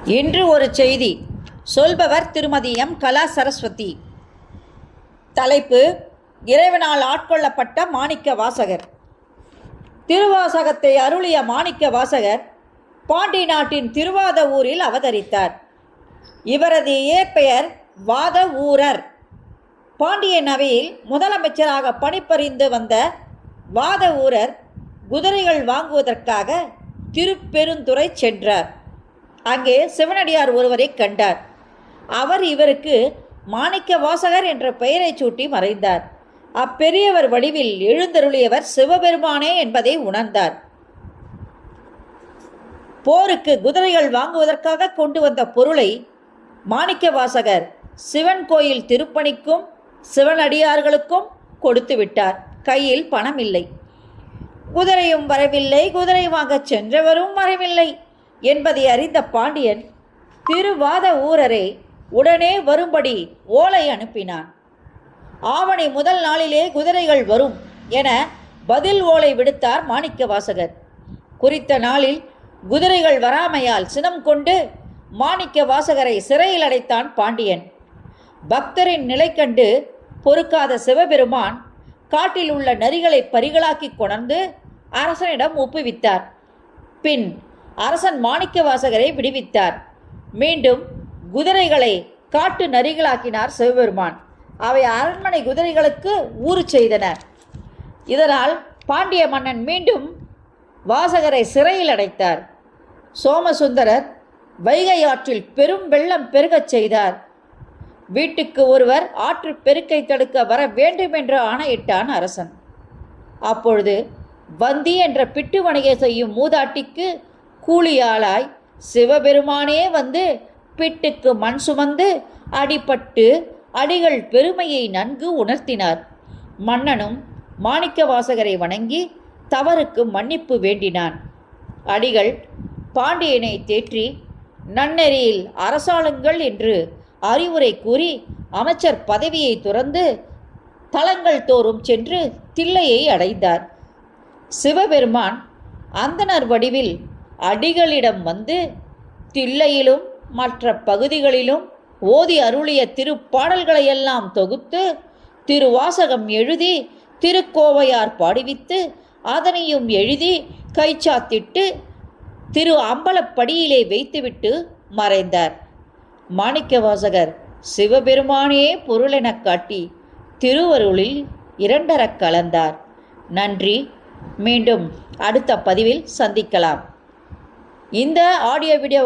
இன்று ஒரு செய்தி. சொல்பவர் திருமதி எம். கலா சரஸ்வதி. தலைப்பு: இறைவனால் ஆட்கொள்ளப்பட்ட மாணிக்க வாசகர். திருவாசகத்தை அருளிய மாணிக்க வாசகர் பாண்டி நாட்டின் திருவாத ஊரில் அவதரித்தார். இவரது இயற்பெயர் வாத ஊரர். பாண்டிய நவையில் முதலமைச்சராக பணிபுரிந்து வந்த வாத ஊரர் குதிரைகள் வாங்குவதற்காக திருப்பெருந்துறை சென்றார். அங்கே சிவனடியார் ஒருவரை கண்டார். அவர் இவருக்கு மாணிக்க வாசகர் என்ற பெயரை சூட்டி மறைந்தார். அப்பெரியவர் வடிவில் எழுந்தருளியவர் சிவபெருமானே என்பதை உணர்ந்தார். போருக்கு குதிரைகள் வாங்குவதற்காக கொண்டு வந்த பொருளை மாணிக்க வாசகர் சிவன் கோயில் திருப்பணிக்கும் சிவனடியார்களுக்கும் கொடுத்து விட்டார். கையில் பணம் இல்லை. குதிரையும் வரவில்லை, குதிரை வாங்க சென்றவரும் வரவில்லை என்பதை அறிந்த பாண்டியன் திருவாத ஊரரை உடனே வரும்படி ஓலை அனுப்பினான். ஆவணி முதல் நாளிலே குதிரைகள் வரும் என பதில் ஓலை விடுத்தார் மாணிக்க வாசகர். குறித்த நாளில் குதிரைகள் வராமையால் சினம் கொண்டு மாணிக்க வாசகரை சிறையில் அடைத்தான் பாண்டியன். பக்தரின் நிலை கண்டு பொறுக்காத சிவபெருமான் காட்டில் உள்ள நரிகளை பரிகளாக்கி கொணர்ந்து அரசனிடம் ஒப்புவித்தார். பின் அரசன் மாணிக்க வாசகரை விடுவித்தார். மீண்டும் குதிரைகளை காட்டு நரிகளாக்கினார் சிவபெருமான். அவை அரண்மனை குதிரைகளுக்கு ஊறு செய்தனர். இதனால் பாண்டிய மன்னன் மீண்டும் வாசகரை சிறையில் அடைத்தார். சோமசுந்தரர் வைகை ஆற்றில் பெரும் வெள்ளம் பெருகச் செய்தார். வீட்டுக்கு ஒருவர் ஆற்று பெருக்கை தடுக்க வர வேண்டும் என்று ஆணையிட்டான் அரசன். அப்பொழுது வந்தி என்ற பிட்டு வணிகை செய்யும் மூதாட்டிக்கு கூலியாளாய் சிவபெருமானே வந்து பிட்டுக்கு மண் சுமந்து அடிபட்டு அடிகள் பெருமையை நன்கு உணர்த்தினார். மன்னனும் மாணிக்க வாசகரை வணங்கி தவறுக்கு மன்னிப்பு வேண்டினான். அடிகள் பாண்டியனை தேற்றி நன்னெறியில் அரசாளுங்கள் என்று அறிவுரை கூறி அமைச்சர் பதவியை துறந்து தலங்கள் தோறும் சென்று தில்லையை அடைந்தார். சிவபெருமான் அந்தணர் வடிவில் அடிகளிடம் வந்து தில்லையிலும் மற்ற பகுதிகளிலும் ஓதி அருளிய திருப்பாடல்களையெல்லாம் தொகுத்து திருவாசகம் எழுதி திருக்கோவையார் பாடிவித்து அதனையும் எழுதி கைச்சாத்திட்டு திரு அம்பலப்படியிலே வைத்துவிட்டு மறைந்தார். மாணிக்க வாசகர் சிவபெருமானே பொருளெனக் காட்டி திருவருளில் இரண்டரக் கலந்தார். நன்றி. மீண்டும் அடுத்த பதிவில் சந்திக்கலாம். இந்த ஆடியோ வீடியோ